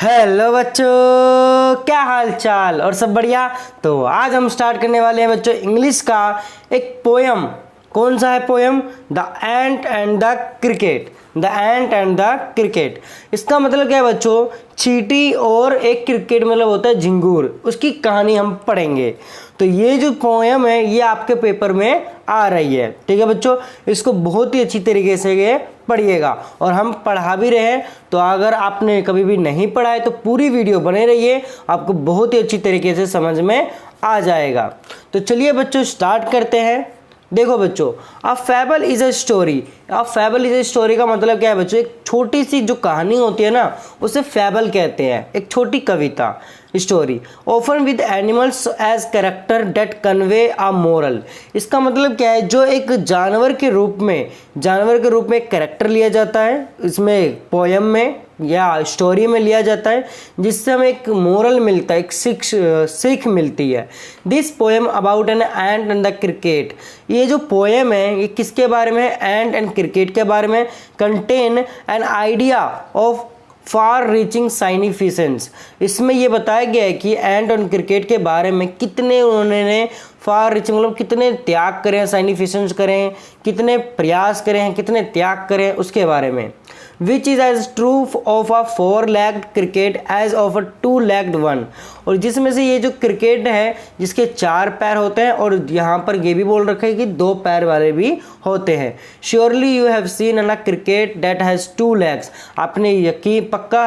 Hello बच्चों, क्या हाल चाल और सब बढ़िया। तो आज हम स्टार्ट करने वाले हैं बच्चों इंग्लिश का एक पोयम। कौन सा है poem? The ant and the cricket. The ant and the cricket, इसका मतलब क्या है बच्चों? चींटी और एक क्रिकेट मतलब होता है झिंगूर, उसकी कहानी हम पढ़ेंगे। तो ये जो पोयम है ये आपके पेपर में आ रही है, ठीक है बच्चों। इसको बहुत ही अच्छी तरीके से ये पढ़िएगा और हम पढ़ा भी रहे हैं। तो अगर आपने कभी भी नहीं पढ़ा है तो पूरी वीडियो बने रहिए, आपको बहुत ही अच्छी तरीके से समझ में आ जाएगा। तो चलिए बच्चों स्टार्ट करते हैं। देखो बच्चों, a fable is a story. A fable is a story का मतलब क्या है बच्चों? एक छोटी सी जो कहानी होती है ना, उसे फैबल कहते हैं, एक छोटी कविता, story. Often with animals as character that convey a moral. इसका मतलब क्या है? जो एक जानवर के रूप में एक कैरेक्टर लिया जाता है, इसमें पोयम में या स्टोरी में लिया जाता है, जिससे हमें एक मोरल मिलता है, एक सीख मिलती है। This poem about an ant and the cricket. ये जो पोएम है ये किसके बारे में है? एंट एंड क्रिकेट के बारे में। Contain an idea of far reaching significance. इसमें ये बताया गया है कि एंट और क्रिकेट के बारे में कितने उन्होंने फार रीचिंग मतलब कितने त्याग करें, साइनिफिकेंस करें, कितने प्रयास करें, कितने त्याग करें, उसके बारे में। Which is as true of a 4-legged cricket as of a 2-legged one. और जिसमें से ये जो क्रिकेट है जिसके 4 पैर होते हैं, और यहाँ पर ये भी बोल रखा है कि 2 पैर वाले भी होते हैं। Surely you have seen an a cricket that has 2 legs। आपने यकीन पक्का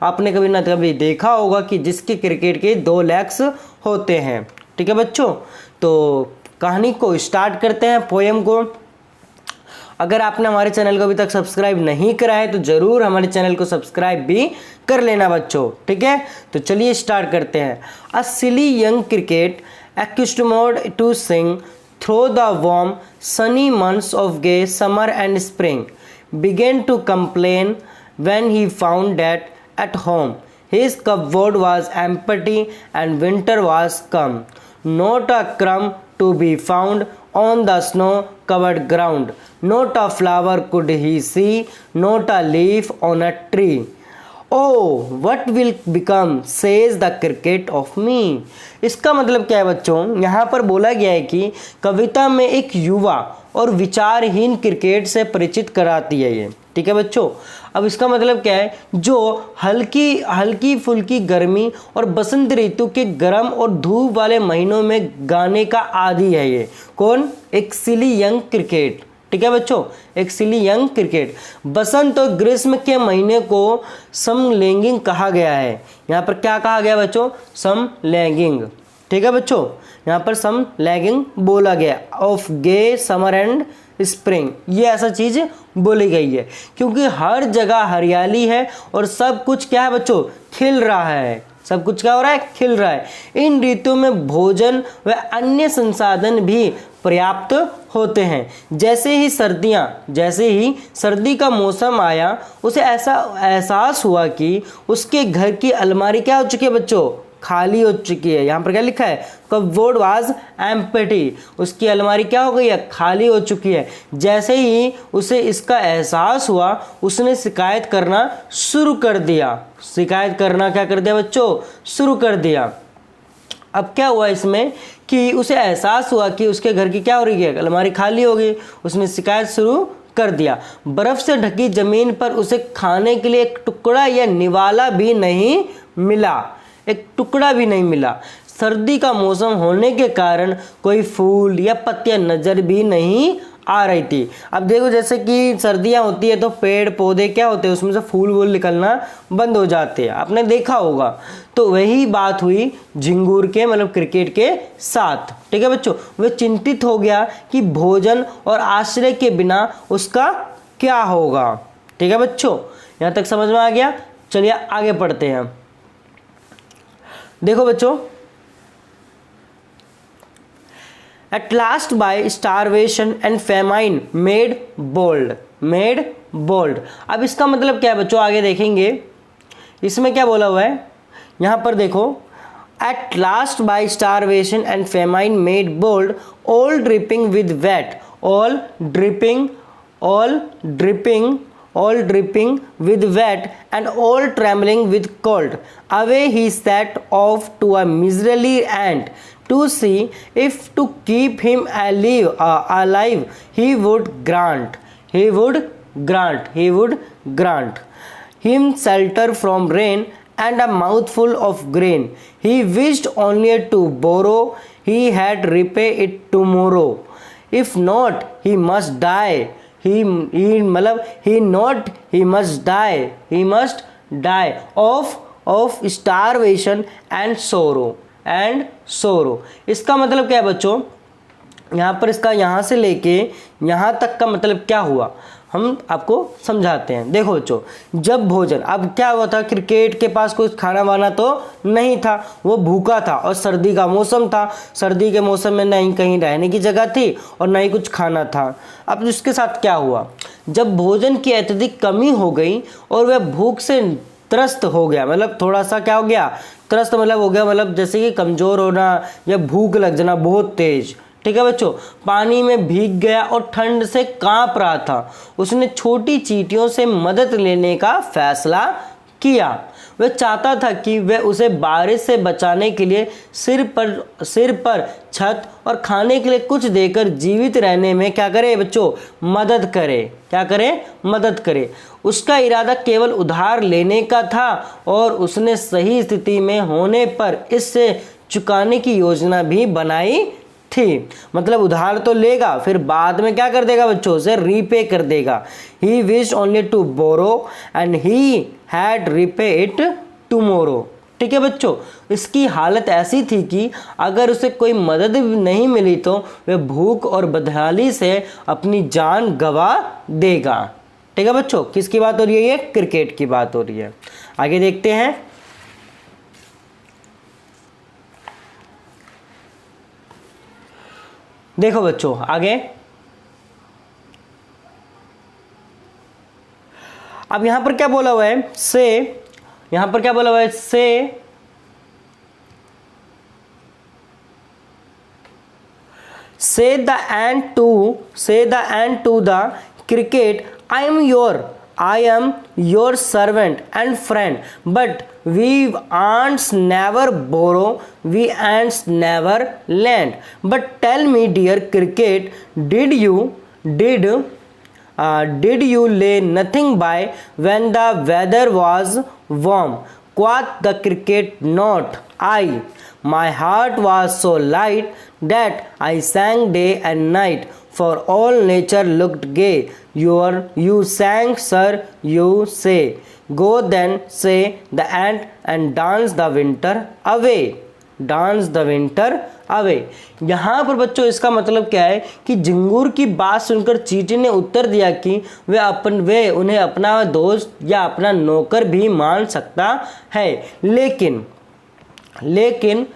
आपने कभी ना कभी देखा होगा कि जिसके क्रिकेट के 2 legs होते हैं, ठीक है बच्चों। तो कहानी को स्टार्ट करते हैं, पोएम को। अगर आपने हमारे चैनल को अभी तक सब्सक्राइब नहीं करा है तो ज़रूर हमारे चैनल को सब्सक्राइब भी कर लेना बच्चों, ठीक है। तो चलिए स्टार्ट करते हैं। A silly young cricket accustomed to sing through the warm sunny months of gay summer and spring began to complain when he found that at home his cupboard was empty and winter was come. Not a crumb to be found on the snow-covered ground. Not a flower could he see, not a leaf on a tree. Oh, what will become, says the cricket of me. इसका मतलब क्या है बच्चों? यहाँ पर बोला गया है कि कविता में एक युवा और विचारहीन क्रिकेट से परिचित कराती है ये, ठीक है बच्चों। अब इसका मतलब क्या है? जो हल्की फुल्की गर्मी और बसंत ऋतु के गर्म और धूप वाले महीनों में गाने का आदी है ये। कौन? एक सिली यंग क्रिकेट, ठीक है बच्चों, एक सिली यंग क्रिकेट। बसंत और ग्रीष्म के महीने को समलैंगिक कहा गया है। यहाँ पर क्या कहा गया बच्चों? समलैंगिक, ठीक है बच्चों। यहाँ पर समलैंगिक बोला गया। Of gay summer and spring, ये ऐसा चीज बोली गई है क्योंकि हर जगह हरियाली है और सब कुछ क्या है बच्चों? खिल रहा है। सब कुछ क्या हो रहा है? खिल रहा है। इन ऋतु में भोजन व अन्य संसाधन भी पर्याप्त होते हैं। जैसे ही सर्दी का मौसम आया, उसे ऐसा एहसास हुआ कि उसके घर की अलमारी क्या हो चुकी है बच्चों? खाली हो चुकी है। यहाँ पर क्या लिखा है? Cupboard was empty. उसकी अलमारी क्या हो गई है? खाली हो चुकी है। जैसे ही उसे इसका एहसास हुआ, उसने शिकायत करना शुरू कर दिया। शिकायत करना क्या कर दिया बच्चों? शुरू कर दिया। अब क्या हुआ इसमें कि उसे एहसास हुआ कि उसके घर की क्या हो रही है? अलमारी खाली हो गई। उसने शिकायत शुरू कर दिया। बर्फ से ढकी जमीन पर उसे खाने के लिए एक टुकड़ा या निवाला भी नहीं मिला। एक टुकड़ा भी नहीं मिला। सर्दी का मौसम होने के कारण कोई फूल या पत्तियां नजर भी नहीं आ रही थी। अब देखो, जैसे कि सर्दियां होती है तो पेड़ पौधे क्या होते हैं, उसमें से फूल वूल निकलना बंद हो जाते हैं, आपने देखा होगा। तो वही बात हुई झिंगूर के मतलब क्रिकेट के साथ, ठीक है बच्चों। वह चिंतित हो गया कि भोजन और आश्रय के बिना उसका क्या होगा, ठीक है बच्चों। यहां तक समझ में आ गया? चलिए आगे पढ़ते हैं। देखो बच्चों, At last by starvation and famine made bold। अब इसका मतलब क्या है बच्चों? आगे देखेंगे इसमें क्या बोला हुआ है। यहाँ पर देखो, At last by starvation and famine made bold, all dripping with wet, all dripping all dripping with wet and all trembling with cold. Away he set off to a miserly ant to see if to keep him alive he would grant him shelter from rain and a mouthful of grain. He wished only to borrow, he had repay it tomorrow. If not, he must die. He must die of starvation and sorrow. इसका मतलब क्या है बच्चों, यहाँ पर इसका यहाँ से लेके यहाँ तक का मतलब क्या हुआ हम आपको समझाते हैं। देखो बच्चों, जब भोजन, अब क्या हुआ था, क्रिकेट के पास कोई खाना वाना तो नहीं था, वो भूखा था और सर्दी का मौसम था। सर्दी के मौसम में नहीं कहीं रहने की जगह थी और ना ही कुछ खाना था। अब उसके साथ क्या हुआ, जब भोजन की अत्यधिक कमी हो गई और वह भूख से त्रस्त हो गया, मतलब थोड़ा सा क्या हो गया, त्रस्त मतलब हो गया, मतलब जैसे कि कमज़ोर होना या भूख लग जाना बहुत तेज। ठीक है बच्चों, पानी में भीग गया और ठंड से कांप रहा था। उसने छोटी चींटियों से मदद लेने का फैसला किया। वह चाहता था कि वह उसे बारिश से बचाने के लिए सिर पर छत और खाने के लिए कुछ देकर जीवित रहने में क्या करे बच्चों, मदद करे। क्या करे, मदद करे। उसका इरादा केवल उधार लेने का था और उसने सही स्थिति में होने पर इससे चुकाने की योजना भी बनाई थी। मतलब उधार तो लेगा, फिर बाद में क्या कर देगा बच्चों, उसे रीपे कर देगा। He wished only to borrow and he had repay it tomorrow. ठीक है बच्चों, इसकी हालत ऐसी थी कि अगर उसे कोई मदद नहीं मिली तो वह भूख और बदहाली से अपनी जान गंवा देगा। ठीक है बच्चों, किसकी बात हो रही है, ये क्रिकेट की बात हो रही है। आगे देखते हैं। देखो बच्चों आगे, अब यहां पर क्या बोला हुआ है, से, यहां पर क्या बोला हुआ है, say the ant to the cricket, I am your servant and friend, but we ants never borrow, we ants never lend. But tell me, dear cricket, did you lay nothing by when the weather was warm? Quoth the cricket, not I. My heart was so light that I sang day and night, for all nature looked gay. You sang, sir, you say. Go then, say the ant, and dance the winter away. Dance the winter away. यहाँ पर बच्चों इसका मतलब क्या है कि झिंगुर की बात सुनकर चींटी ने उत्तर दिया कि वे उन्हें अपना दोस्त या अपना नौकर भी मान सकता है, लेकिन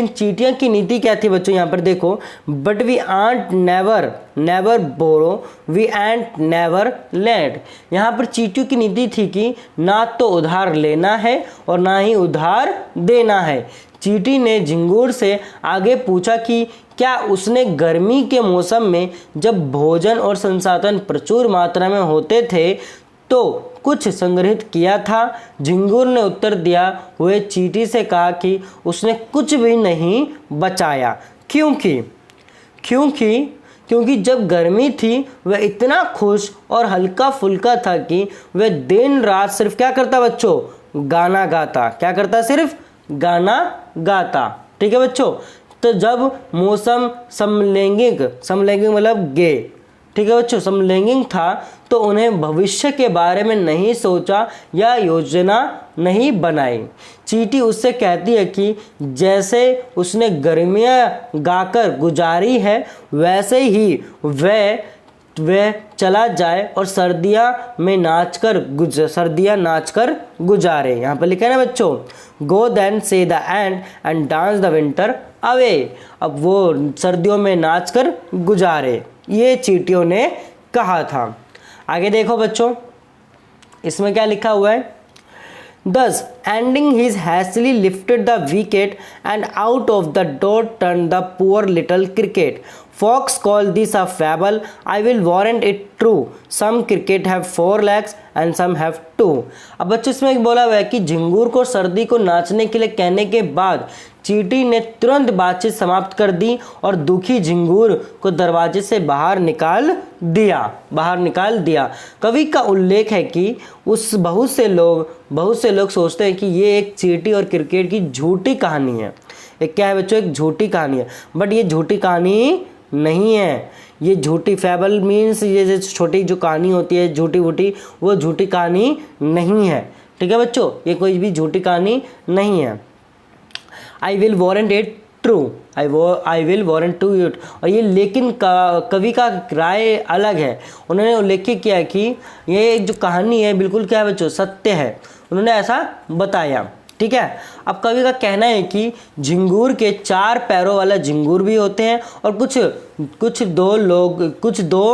चींटियों की नीति क्या थी बच्चों, यहाँ पर देखो, but we aren't never borrow, we ain't never lend. यहाँ पर चींटियों की नीति थी कि ना तो उधार लेना है और ना ही उधार देना है। चींटी ने झिंगुर से आगे पूछा कि क्या उसने गर्मी के मौसम में जब भोजन और संसाधन प्रचुर मात्रा में होते थे तो कुछ संग्रहित किया था। झिंगुर ने उत्तर दिया हुए चींटी से कहा कि उसने कुछ भी नहीं बचाया, क्योंकि जब गर्मी थी वह इतना खुश और हल्का फुल्का था कि वह दिन रात सिर्फ क्या करता बच्चों, गाना गाता। क्या करता, सिर्फ गाना गाता। ठीक है बच्चों, तो जब मौसम समलैंगिक मतलब गे, ठीक है बच्चों, समलैंगिक था तो उन्हें भविष्य के बारे में नहीं सोचा या योजना नहीं बनाई। चींटी उससे कहती है कि जैसे उसने गर्मियाँ गाकर गुजारी है वैसे ही वह चला जाए और सर्दियाँ नाचकर गुजारे। यहाँ पर लिखा है ना बच्चों, गो देन से the end dance the winter away. अब वो सर्दियों में नाचकर गुजारे, ये चींटियों ने कहा था। आगे देखो बच्चों, इसमें क्या लिखा हुआ है, Thus, ending his hastily lifted the wicket and out of the door turned the poor little cricket. Fox called this a fable. I will warrant it true. Some cricket have 4 legs and some have 2. अब बच्चों इसमें एक बोला हुआ है कि झिंगूर को सर्दी को नाचने के लिए कहने के बाद चींटी ने तुरंत बातचीत समाप्त कर दी और दुखी झिंगूर को दरवाजे से बाहर निकाल दिया। कवि का उल्लेख है कि बहुत से लोग सोचते हैं कि ये एक चींटी और क्रिकेट की झूठी कहानी है। एक क्या है बच्चों, एक झूठी कहानी है, बट ये झूठी कहानी नहीं है। ये झूठी फैबल मीन्स ये जो छोटी जो कहानी होती है झूठी वूटी, वो झूठी कहानी नहीं है। ठीक है बच्चों, ये कोई भी झूठी कहानी नहीं है। I will warrant it true, I will warrant to it. और ये लेकिन कवि का राय अलग है। उन्होंने उल्लेख किया कि ये एक जो कहानी है बिल्कुल क्या है बच्चों, सत्य है। उन्होंने ऐसा बताया। ठीक है, अब कवि का कहना है कि झिंगूर के 4 पैरों वाला झिंगूर भी होते हैं और कुछ दो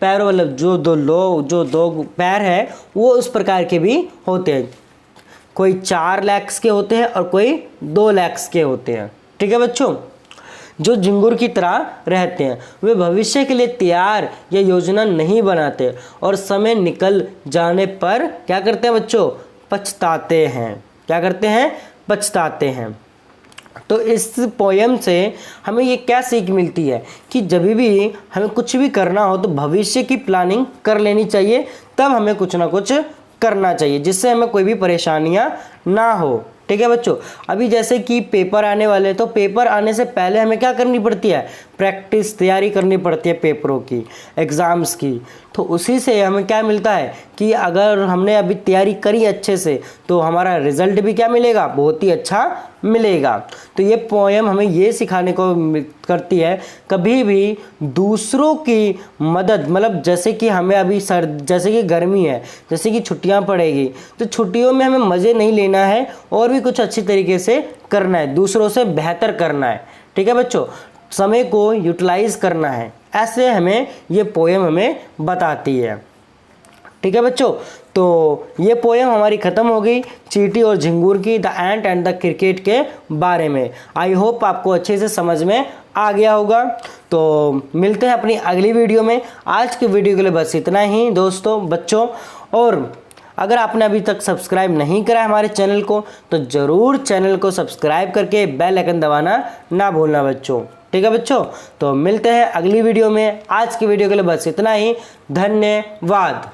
पैरों वाला जो दो पैर है वो उस प्रकार के भी होते हैं। कोई 4 लेग्स के होते हैं और कोई 2 लेग्स के होते हैं। ठीक है बच्चों, जो झिंगूर की तरह रहते हैं। वे भविष्य के लिए तैयार या योजना नहीं बनाते और समय निकल जाने पर क्या करते हैं बच्चों, पछताते हैं। क्या करते हैं, पछताते हैं। तो इस पोयम से हमें ये क्या सीख मिलती है कि जब भी हमें कुछ भी करना हो तो भविष्य की प्लानिंग कर लेनी चाहिए, तब हमें कुछ ना कुछ करना चाहिए जिससे हमें कोई भी परेशानियां ना हो। ठीक है बच्चों, अभी जैसे कि पेपर आने वाले, तो पेपर आने से पहले हमें क्या करनी पड़ती है, प्रैक्टिस तैयारी करनी पड़ती है पेपरों की, एग्ज़ाम्स की। तो उसी से हमें क्या मिलता है कि अगर हमने अभी तैयारी करी अच्छे से तो हमारा रिजल्ट भी क्या मिलेगा, बहुत ही अच्छा मिलेगा। तो ये पोएम हमें ये सिखाने को करती है कभी भी दूसरों की मदद, मतलब जैसे कि हमें अभी जैसे कि गर्मी है, जैसे कि छुट्टियां पड़ेगी, तो छुट्टियों में हमें मज़े नहीं लेना है और भी कुछ अच्छी तरीके से करना है, दूसरों से बेहतर करना है। ठीक है बच्चों, समय को यूटिलाइज करना है, ऐसे हमें ये पोएम हमें बताती है। ठीक है बच्चों, तो ये पोएम हमारी ख़त्म हो गई चींटी और झिंगूर की, the ant and the cricket के बारे में। आई होप आपको अच्छे से समझ में आ गया होगा। तो मिलते हैं अपनी अगली वीडियो में। आज के वीडियो के लिए बस इतना ही दोस्तों, बच्चों। और अगर आपने अभी तक सब्सक्राइब नहीं करा है हमारे चैनल को तो ज़रूर चैनल को सब्सक्राइब करके बेल आइकन दबाना ना भूलना बच्चों। ठीक है बच्चों, तो मिलते हैं अगली वीडियो में। आज की वीडियो के लिए बस इतना ही। धन्यवाद।